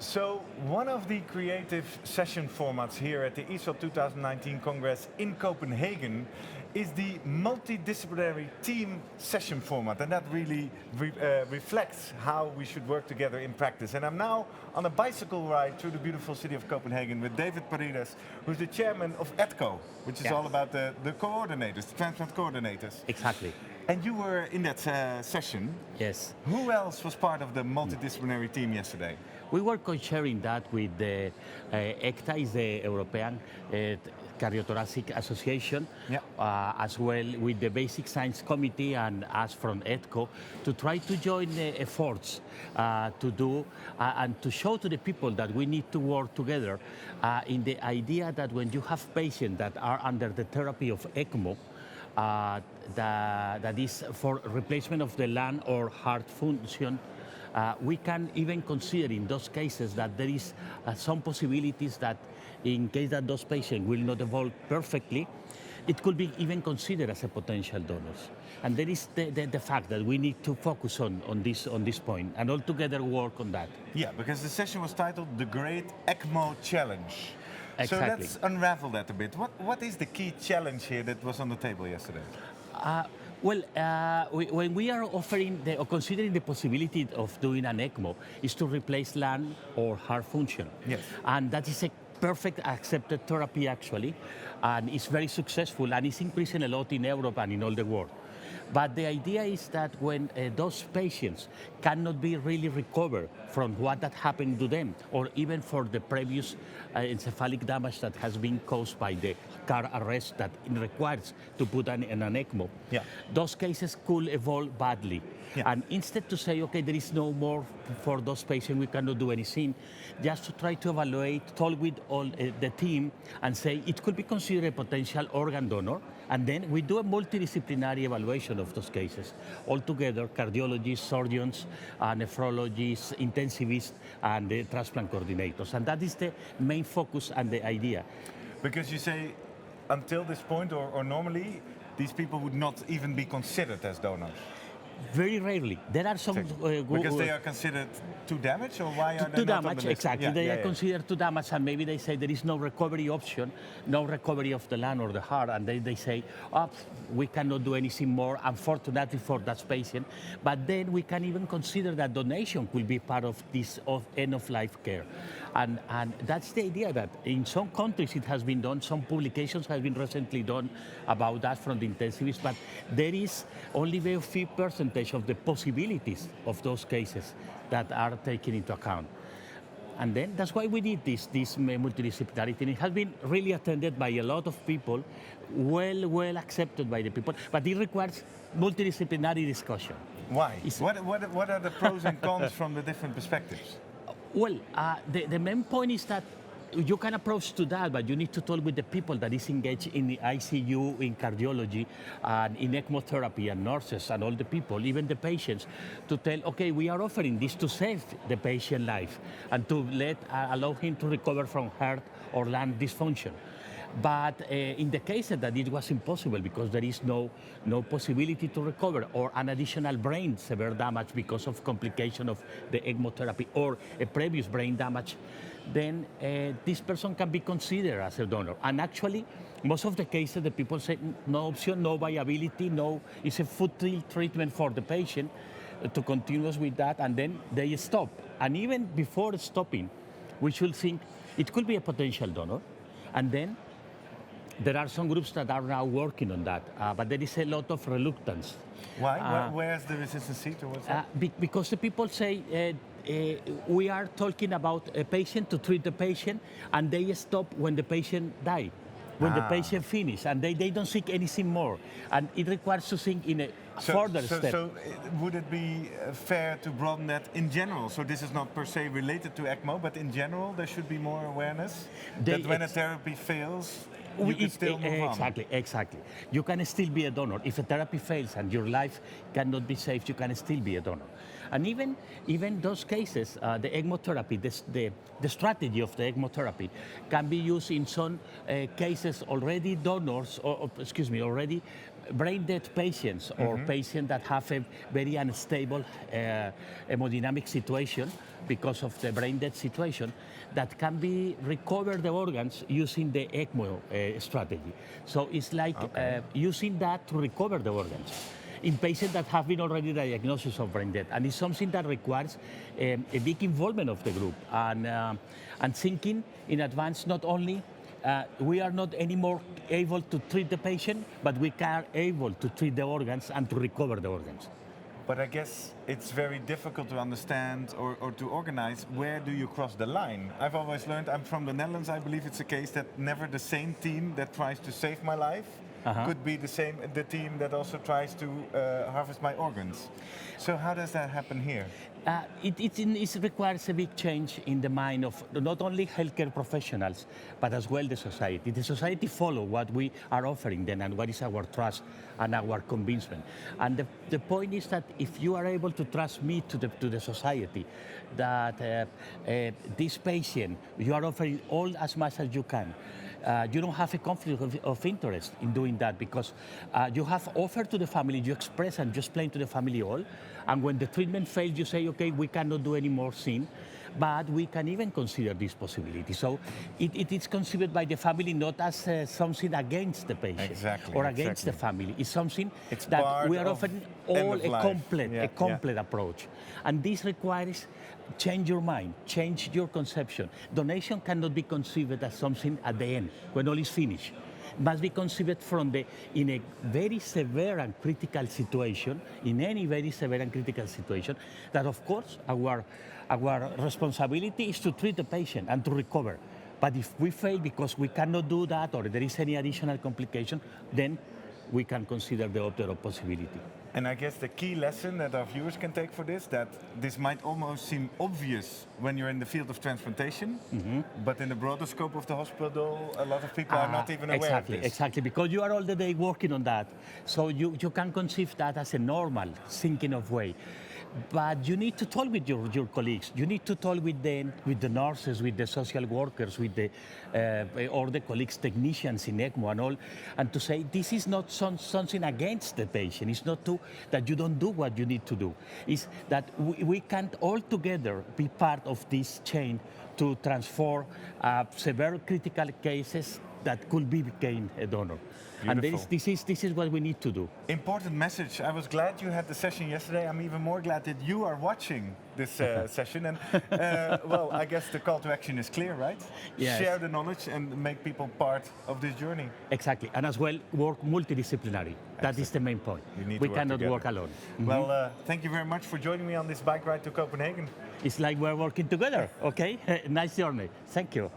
So, one of the creative session formats here at the ESOT 2019 Congress in Copenhagen is the multidisciplinary team session format, and that really reflects how we should work together in practice. And I'm now on a bicycle ride through the beautiful city of Copenhagen with David Paredes, who's the chairman of ETCO, which is all about the coordinators, the transplant coordinators. Exactly. And you were in that session. Yes. Who else was part of the multidisciplinary team yesterday? We were co-chairing that with the ECTA, is the European Cardiothoracic Association, as well with the Basic Science Committee and us from ETCO, to try to join the efforts to do and to show to the people that we need to work together in the idea that when you have patients that are under the therapy of ECMO, that is for replacement of the lung or heart function, we can even consider in those cases that there is some possibilities that in case that those patients will not evolve perfectly, it could be even considered as a potential donors. And there is the fact that we need to focus on this point and all together work on that. Yeah, because the session was titled The Great ECMO Challenge. Exactly. So let's unravel that a bit. What is the key challenge here that was on the table yesterday? When we are offering or considering the possibility of doing an ECMO, is to replace lung or heart function. Yes. And that is a perfect accepted therapy actually, and it's very successful and it's increasing a lot in Europe and in all the world. But the idea is that when those patients cannot be really recovered from what that happened to them, or even for the previous encephalic damage that has been caused by the car arrest that it requires to put in an ECMO, those cases could evolve badly. And instead to say, okay, there is no more for those patients, we cannot do anything, just to try to evaluate, talk with all the team and say it could be considered a potential organ donor. And then we do a multidisciplinary evaluation of those cases. Altogether, cardiologists, surgeons, nephrologists, intensivists, and the transplant coordinators. And that is the main focus and the idea. Because you say, until this point, or normally, these people would not even be considered as donors. Very rarely. There are some... because they are considered too damaged, or why are they too not damaged, on the list? exactly. They are considered too damaged, and maybe they say there is no recovery option, no recovery of the lung or the heart, and they say, oh, we cannot do anything more, unfortunately for that patient. But then we can even consider that donation will be part of this end-of-life care. And that's the idea that in some countries it has been done, some publications have been recently done about that from the intensivists, but there is only very few percentage of the possibilities of those cases that are taken into account. And then that's why we did this multidisciplinarity. And it has been really attended by a lot of people, well accepted by the people, but it requires multidisciplinary discussion. Why? What are the pros and cons from the different perspectives? Well, the main point is that you can approach to that, but you need to talk with the people that is engaged in the ICU, in cardiology, and in ECMO therapy, and nurses, and all the people, even the patients, to tell, okay, we are offering this to save the patient life and to allow him to recover from heart or lung dysfunction. But in the case that it was impossible because there is no possibility to recover, or an additional brain severe damage because of complication of the ECMO therapy, or a previous brain damage, then this person can be considered as a donor. And actually, most of the cases, the people say no option, no viability, no, it's a futile treatment for the patient to continue with that, and then they stop. And even before stopping, we should think it could be a potential donor, and then there are some groups that are now working on that, but there is a lot of reluctance. Why? Where's the resistance seat, or what's that? Because the people say, we are talking about a patient to treat the patient, and they stop when the patient dies, when the patient finishes, and they don't seek anything more. And it requires to think in a further step. So would it be fair to broaden that in general? So this is not per se related to ECMO, but in general there should be more awareness that when a therapy fails, you can still move on. Exactly. You can still be a donor. If a therapy fails and your life cannot be saved, you can still be a donor. And even those cases, the ECMO therapy, the strategy of the ECMO therapy can be used in some cases already donors, already brain dead patients or patients that have a very unstable hemodynamic situation because of the brain dead situation, that can be recover the organs using the ECMO strategy. So it's like using that to recover the organs in patients that have been already diagnosed of brain death. And it's something that requires a big involvement of the group and thinking in advance. Not only we are not anymore able to treat the patient, but we are able to treat the organs and to recover the organs. But I guess it's very difficult to understand or to organize where do you cross the line. I've always learned, I'm from the Netherlands, I believe it's a case that never the same team that tries to save my life could be the team that also tries to harvest my organs. So how does that happen here? It requires a big change in the mind of not only healthcare professionals, but as well the society. The society follow what we are offering them and what is our trust and our convincement. And the point is that if you are able to transmit to the society that this patient, you are offering all as much as you can, you don't have a conflict of interest in doing that because you have offered to the family, you express and you explain to the family all, and when the treatment fails, you say, okay, we cannot do any more thing, but we can even consider this possibility. So it is considered by the family not as something against the patient or against the family. It's something that we are offering all a complete approach. And this requires change your mind, change your conception. Donation cannot be conceived as something at the end, when all is finished. It must be conceived in a very severe and critical situation, in any very severe and critical situation, that of course our responsibility is to treat the patient and to recover. But if we fail because we cannot do that or there is any additional complication, then we can consider the other possibility. And I guess the key lesson that our viewers can take for this, that this might almost seem obvious when you're in the field of transplantation, but in the broader scope of the hospital, a lot of people are not even aware of this. Exactly, because you are all the day working on that. So you can conceive that as a normal thinking of way. But you need to talk with your colleagues. You need to talk with the nurses, with the social workers, with all the colleagues, technicians in ECMO and all, and to say this is not something against the patient. It's not that you don't do what you need to do. It's that we can all together be part of this chain to transform severe critical cases that could become a donor. Beautiful. And this is what we need to do. Important message. I was glad you had the session yesterday. I'm even more glad that you are watching this session. And well, I guess the call to action is clear, right? Yes. Share the knowledge and make people part of this journey. Exactly. And as well, work multidisciplinary. That is the main point. We cannot work alone. Well, thank you very much for joining me on this bike ride to Copenhagen. It's like we're working together, okay? Nice journey. Thank you.